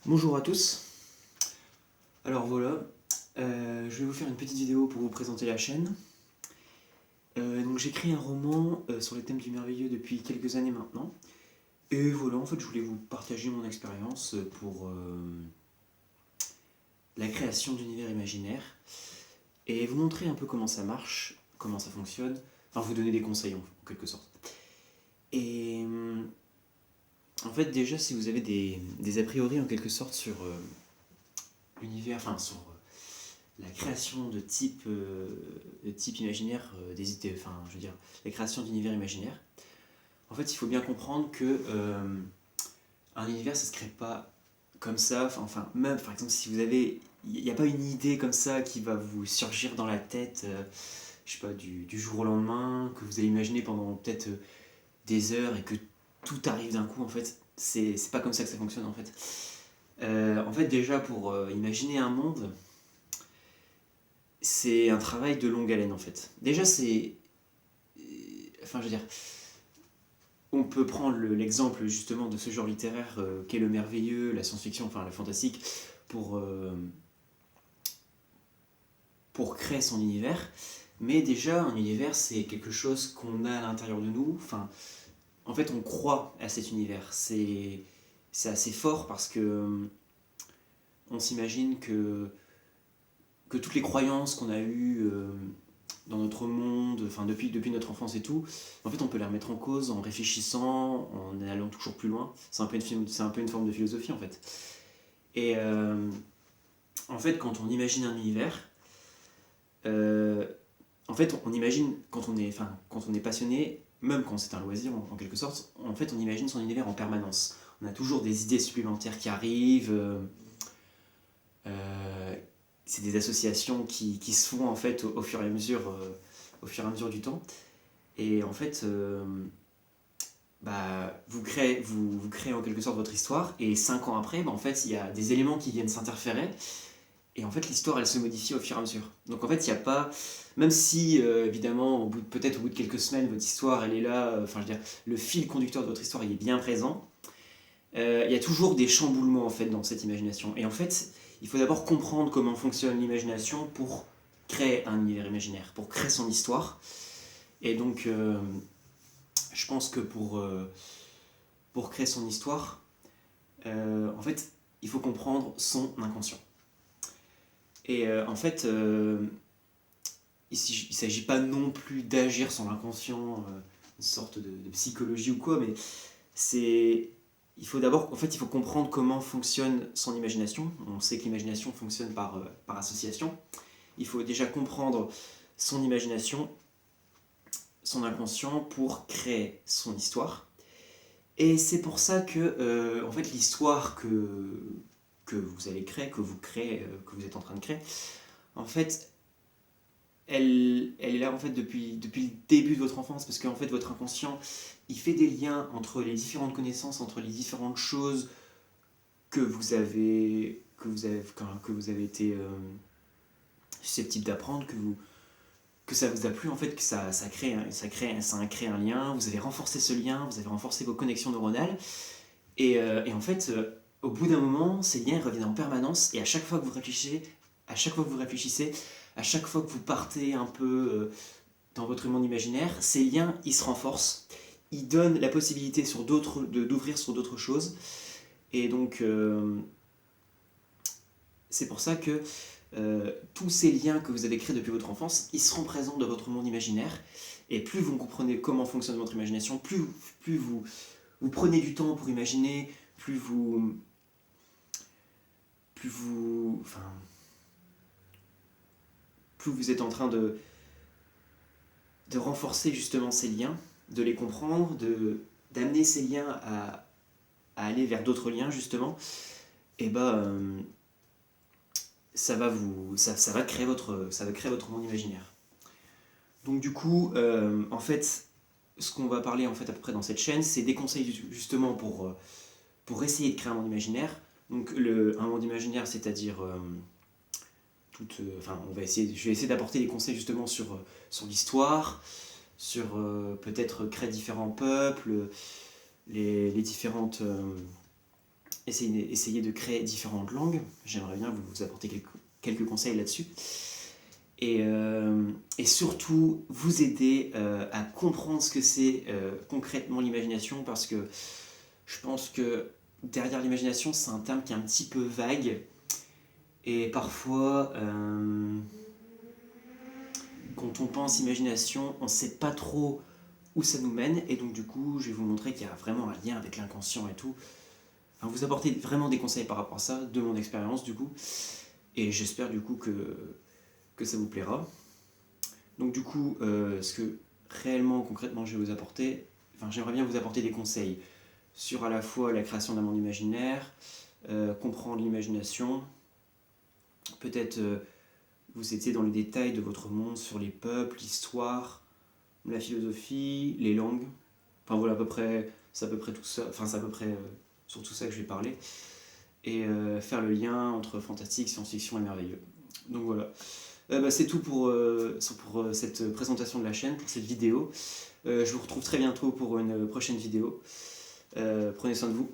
Bonjour à tous, alors voilà, je vais vous faire une petite vidéo pour vous présenter la chaîne. Donc j'écris un roman sur les thèmes du merveilleux depuis quelques années maintenant. Et voilà, en fait je voulais vous partager mon expérience pour la création d'univers imaginaires et vous montrer un peu comment ça marche, comment ça fonctionne, enfin vous donner des conseils en quelque sorte. Et en fait déjà si vous avez des a priori en quelque sorte sur l'univers, enfin sur la création de type imaginaire, des idées, enfin, je veux dire, la création d'univers imaginaire. En fait, il faut bien comprendre que un univers, ça se crée pas comme ça. Enfin, même, par exemple, si vous avez, il n'y a pas une idée comme ça qui va vous surgir dans la tête, je sais pas, du jour au lendemain, que vous allez imaginer pendant peut-être des heures et que tout arrive d'un coup. En fait, c'est pas comme ça que ça fonctionne. En fait, déjà pour imaginer un monde, c'est un travail de longue haleine en fait. Déjà, c'est. Enfin, je veux dire, on peut prendre l'exemple justement de ce genre littéraire qu'est le merveilleux, la science-fiction, enfin la fantastique, pour, euh, pour créer son univers. Mais déjà, un univers, c'est quelque chose qu'on a à l'intérieur de nous. Enfin, en fait, on croit à cet univers. C'est assez fort parce que on s'imagine que toutes les croyances qu'on a eues dans notre monde, enfin depuis notre enfance et tout, en fait on peut les remettre en cause en réfléchissant, en allant toujours plus loin. C'est un peu une forme de philosophie en fait. Et en fait quand on imagine un univers, euh, en fait on imagine quand on est passionné, même quand c'est un loisir en quelque sorte, en fait on imagine son univers en permanence. On a toujours des idées supplémentaires qui arrivent. Euh, c'est des associations qui se font en fait au fur et à mesure du temps. Et en fait, vous créez en quelque sorte votre histoire, et 5 ans après, en fait, il y a des éléments qui viennent s'interférer, et en fait, l'histoire, elle se modifie au fur et à mesure. Donc en fait, il n'y a pas, même si, évidemment, peut-être au bout de quelques semaines, votre histoire, elle est là, enfin, je veux dire, le fil conducteur de votre histoire, il est bien présent, il y a toujours des chamboulements, en fait, dans cette imagination. Et en fait, il faut d'abord comprendre comment fonctionne l'imagination pour créer un univers imaginaire, pour créer son histoire. Et donc, je pense que pour créer son histoire, en fait, il faut comprendre son inconscient. Et en fait, il ne s'agit pas non plus d'agir sur l'inconscient, une sorte de psychologie ou quoi, mais c'est. Il faut d'abord, en fait, il faut comprendre comment fonctionne son imagination. On sait que l'imagination fonctionne par association. Il faut déjà comprendre son imagination, son inconscient pour créer son histoire. Et c'est pour ça que, en fait, l'histoire que vous allez créer, que vous êtes en train de créer, en fait, elle est là en fait depuis le début de votre enfance, parce qu'en fait, votre inconscient, il fait des liens entre les différentes connaissances, entre les différentes choses que vous avez été susceptible d'apprendre, que ça vous a plu, en fait, que ça a créé un lien, vous avez renforcé ce lien, vous avez renforcé vos connexions neuronales, et en fait, au bout d'un moment, ces liens reviennent en permanence, et à chaque fois que vous réfléchissez, à chaque fois que vous réfléchissez, à chaque fois que vous partez un peu dans votre monde imaginaire, ces liens, ils se renforcent, ils donnent la possibilité d'ouvrir sur d'autres choses, et donc c'est pour ça que tous ces liens que vous avez créés depuis votre enfance, ils seront présents dans votre monde imaginaire, et plus vous comprenez comment fonctionne votre imagination, plus vous prenez du temps pour imaginer, plus vous, enfin, plus vous êtes en train de renforcer justement ces liens, de les comprendre, d'amener ces liens à aller vers d'autres liens justement, et bah ça va créer votre monde imaginaire. Donc du coup, en fait, ce qu'on va parler en fait à peu près dans cette chaîne, c'est des conseils justement pour essayer de créer un monde imaginaire. Donc un monde imaginaire, c'est-à-dire enfin, je vais essayer d'apporter des conseils justement sur l'histoire, sur peut-être créer différents peuples, les différentes essayer de créer différentes langues. J'aimerais bien vous apporter quelques conseils là-dessus. Et surtout vous aider à comprendre ce que c'est concrètement l'imagination, parce que je pense que derrière l'imagination, c'est un terme qui est un petit peu vague, et parfois quand on pense imagination, on ne sait pas trop où ça nous mène, et donc du coup je vais vous montrer qu'il y a vraiment un lien avec l'inconscient et tout. Enfin, vous apporter vraiment des conseils par rapport à ça, de mon expérience du coup, et j'espère du coup que ça vous plaira. Donc du coup, ce que réellement, concrètement, je vais vous apporter, enfin j'aimerais bien vous apporter des conseils sur à la fois la création d'un monde imaginaire, comprendre l'imagination, peut-être vous étiez dans le détail de votre monde sur les peuples, l'histoire, la philosophie, les langues. Enfin voilà, à peu près, c'est à peu près tout ça, enfin c'est à peu près sur tout ça que je vais parler. Et faire le lien entre fantastique, science-fiction et merveilleux. Donc voilà. C'est tout pour cette présentation de la chaîne, pour cette vidéo. Je vous retrouve très bientôt pour une prochaine vidéo. Prenez soin de vous.